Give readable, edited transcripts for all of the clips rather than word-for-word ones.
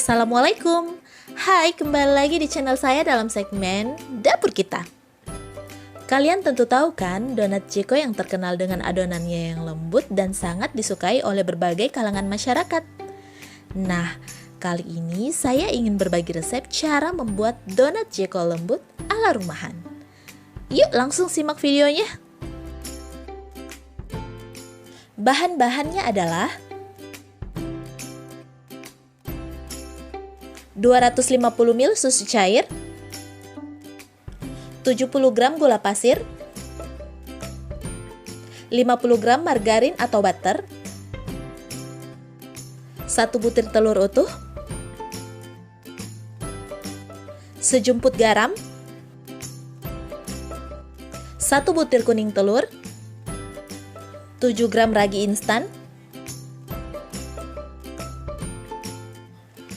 Assalamualaikum. Hai, kembali lagi di channel saya dalam segmen Dapur Kita. Kalian tentu tahu kan, donat Ceko yang terkenal dengan adonannya yang lembut dan sangat disukai oleh berbagai kalangan masyarakat. Nah, kali ini saya ingin berbagi resep cara membuat donat Ceko lembut ala rumahan. Yuk langsung simak videonya. Bahan-bahannya adalah 250 ml susu cair, 70 gram gula pasir, 50 gram margarin atau butter, 1 butir telur utuh, sejumput garam, 1 butir kuning telur, 7 gram ragi instan,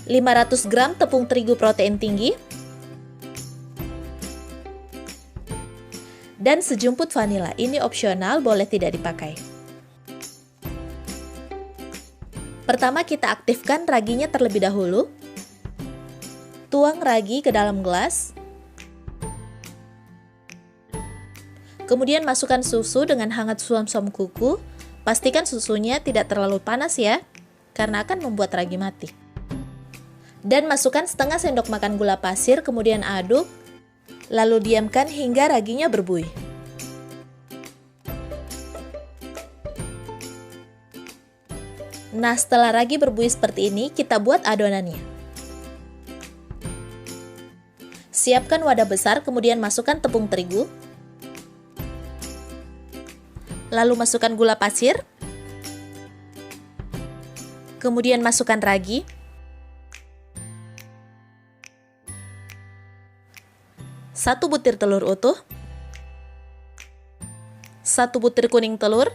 500 gram tepung terigu protein tinggi, dan sejumput vanila. Ini opsional, boleh tidak dipakai. Pertama kita aktifkan raginya terlebih dahulu. Tuang ragi ke dalam gelas. Kemudian masukkan susu dengan hangat suam-suam kuku. Pastikan susunya tidak terlalu panas ya, karena akan membuat ragi mati. Dan masukkan setengah sendok makan gula pasir, kemudian aduk, lalu diamkan hingga raginya berbuih. Nah, setelah ragi berbuih seperti ini, kita buat adonannya. Siapkan wadah besar, kemudian masukkan tepung terigu, lalu masukkan gula pasir, kemudian masukkan ragi, 1 butir telur utuh, 1 butir kuning telur,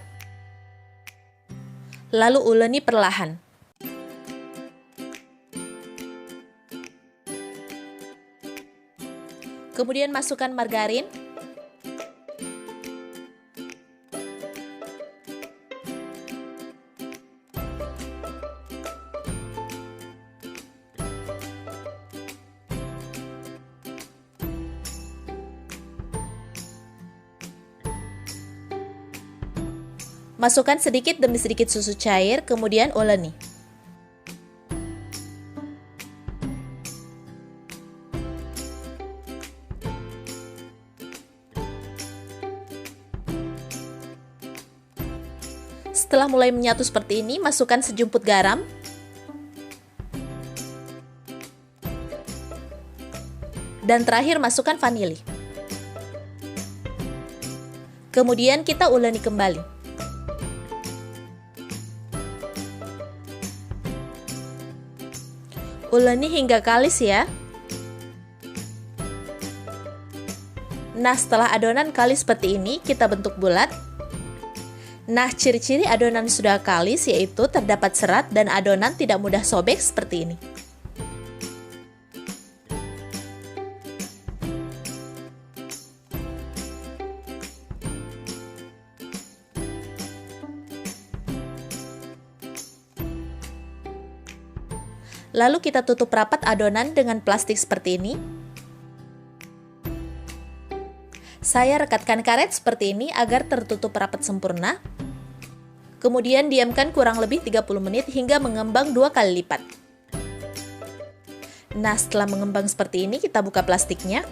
lalu uleni perlahan. Kemudian masukkan margarin, masukkan sedikit demi sedikit susu cair, kemudian uleni. Setelah mulai menyatu seperti ini, masukkan sejumput garam, dan terakhir masukkan vanili. Kemudian kita uleni kembali. Uleni hingga kalis ya. Nah, setelah adonan kalis seperti ini, kita bentuk bulat. Nah, ciri-ciri adonan sudah kalis yaitu terdapat serat dan adonan tidak mudah sobek seperti ini. Lalu kita tutup rapat adonan dengan plastik seperti ini. Saya rekatkan karet seperti ini agar tertutup rapat sempurna. Kemudian diamkan kurang lebih 30 menit hingga mengembang 2 kali lipat. Nah, setelah mengembang seperti ini, kita buka plastiknya.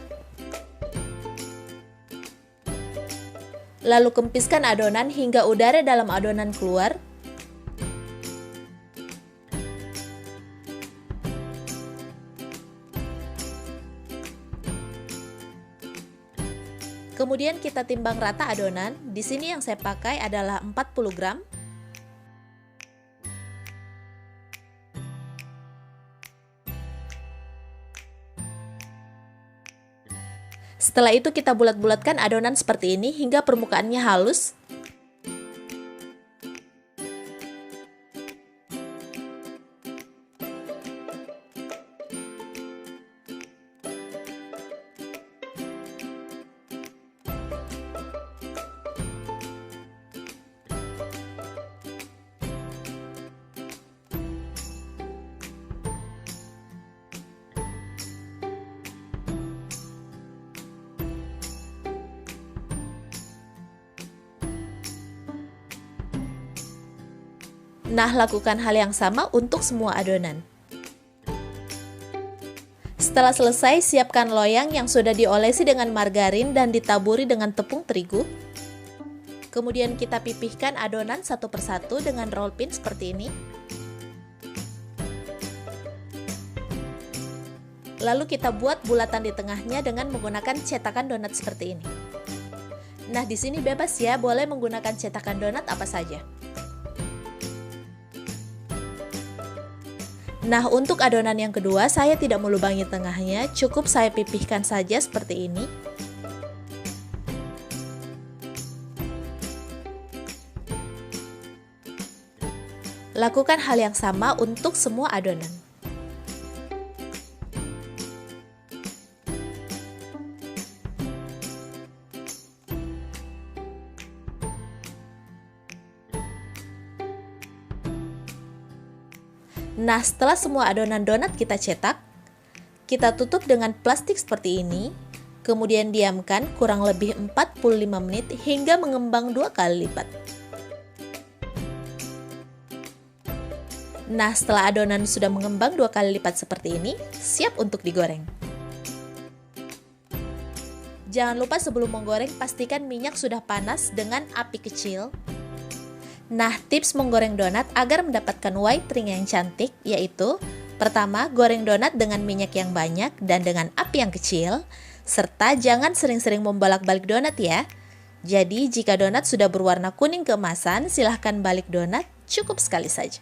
Lalu kempiskan adonan hingga udara dalam adonan keluar. Kemudian kita timbang rata adonan. Di sini yang saya pakai adalah 40 gram. Setelah itu kita bulat-bulatkan adonan seperti ini hingga permukaannya halus. Nah, lakukan hal yang sama untuk semua adonan. Setelah selesai, siapkan loyang yang sudah diolesi dengan margarin dan ditaburi dengan tepung terigu. Kemudian kita pipihkan adonan satu persatu dengan roll pin seperti ini. Lalu kita buat bulatan di tengahnya dengan menggunakan cetakan donat seperti ini. Nah, di sini bebas ya, boleh menggunakan cetakan donat apa saja. Nah, untuk adonan yang kedua, saya tidak melubangi tengahnya, cukup saya pipihkan saja seperti ini. Lakukan hal yang sama untuk semua adonan. Nah, setelah semua adonan donat kita cetak, kita tutup dengan plastik seperti ini, kemudian diamkan kurang lebih 45 menit hingga mengembang 2 kali lipat. Nah, setelah adonan sudah mengembang 2 kali lipat seperti ini, siap untuk digoreng. Jangan lupa sebelum menggoreng, pastikan minyak sudah panas dengan api kecil. Nah, tips menggoreng donat agar mendapatkan white ring yang cantik yaitu: pertama, goreng donat dengan minyak yang banyak dan dengan api yang kecil, serta jangan sering-sering membolak-balik donat ya. Jadi, jika donat sudah berwarna kuning keemasan, silahkan balik donat, cukup sekali saja.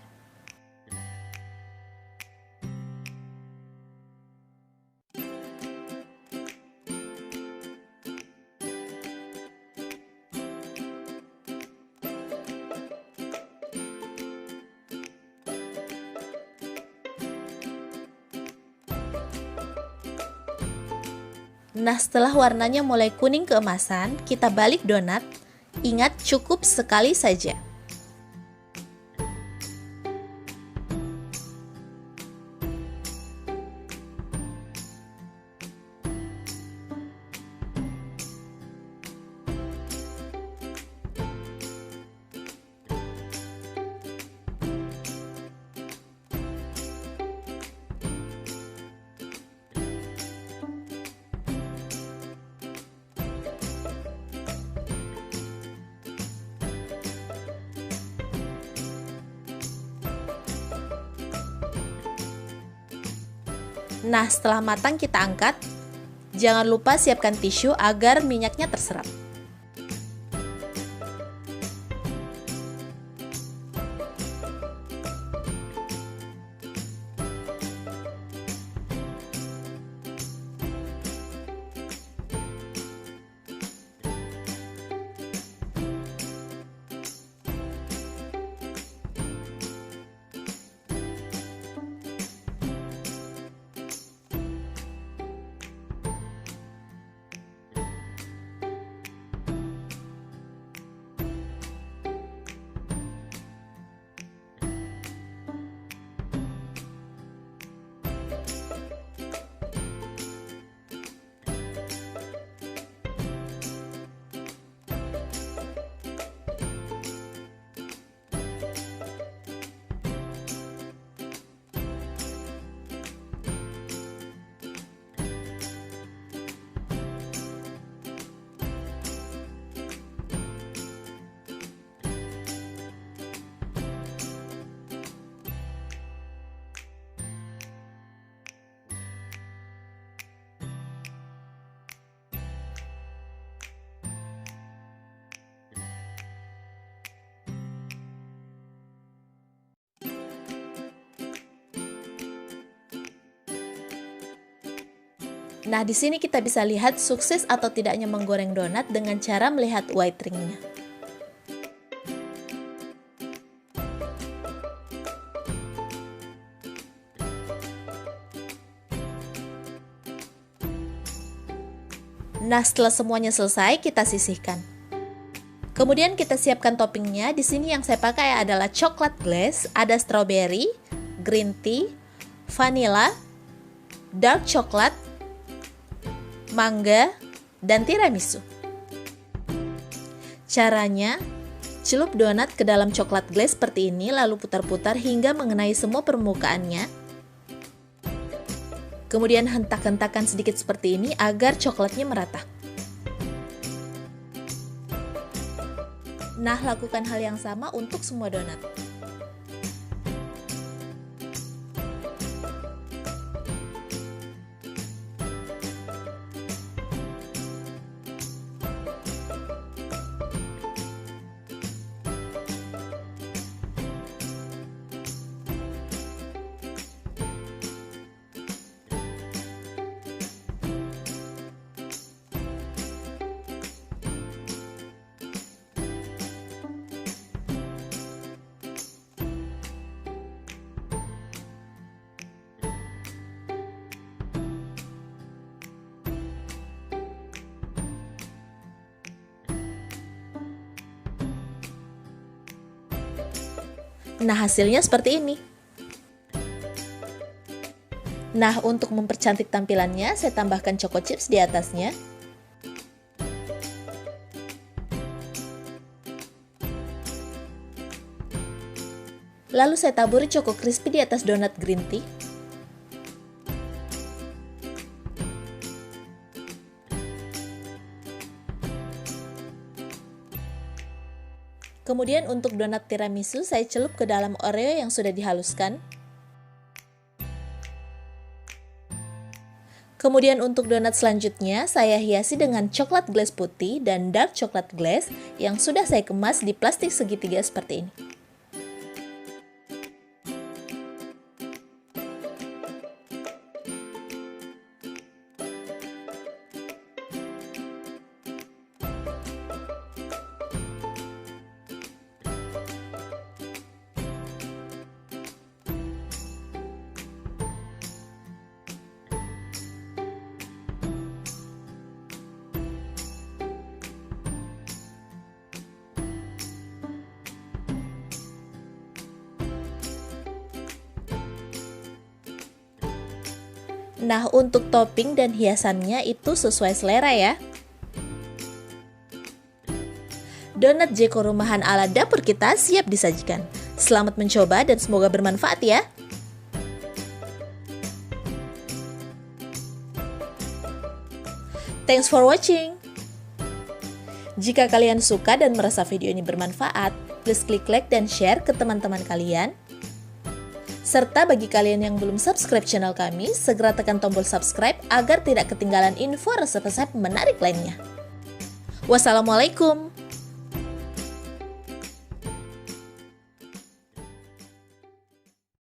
Nah, setelah warnanya mulai kuning keemasan, kita balik donat. Ingat, cukup sekali saja. Nah, setelah matang kita angkat. Jangan lupa siapkan tisu agar minyaknya terserap. Nah, di sini kita bisa lihat sukses atau tidaknya menggoreng donat dengan cara melihat white ringnya. Nah, setelah semuanya selesai, kita sisihkan. Kemudian kita siapkan toppingnya. Di sini yang saya pakai adalah coklat glaze, ada strawberry, green tea, vanilla, dark coklat, mangga, dan tiramisu. Caranya, Celup donat ke dalam coklat glaze seperti ini, lalu putar-putar hingga mengenai semua permukaannya. Kemudian hentak-hentakan sedikit seperti ini agar coklatnya merata. Nah, lakukan hal yang sama untuk semua donat. Nah, hasilnya seperti ini. Nah, untuk mempercantik tampilannya, saya tambahkan choco chips di atasnya. Lalu saya taburi choco crispy di atas donat green tea. Kemudian untuk donat tiramisu saya celup ke dalam Oreo yang sudah dihaluskan. Kemudian untuk donat selanjutnya saya hiasi dengan coklat glaze putih dan dark coklat glaze yang sudah saya kemas di plastik segitiga seperti ini. Nah, untuk topping dan hiasannya itu sesuai selera ya. Donat Jeko rumahan ala dapur kita siap disajikan. Selamat mencoba dan semoga bermanfaat ya. Thanks for watching. Jika kalian suka dan merasa video ini bermanfaat, please klik like dan share ke teman-teman kalian. Serta bagi kalian yang belum subscribe channel kami, segera tekan tombol subscribe agar tidak ketinggalan info resep-resep menarik lainnya. Wassalamualaikum.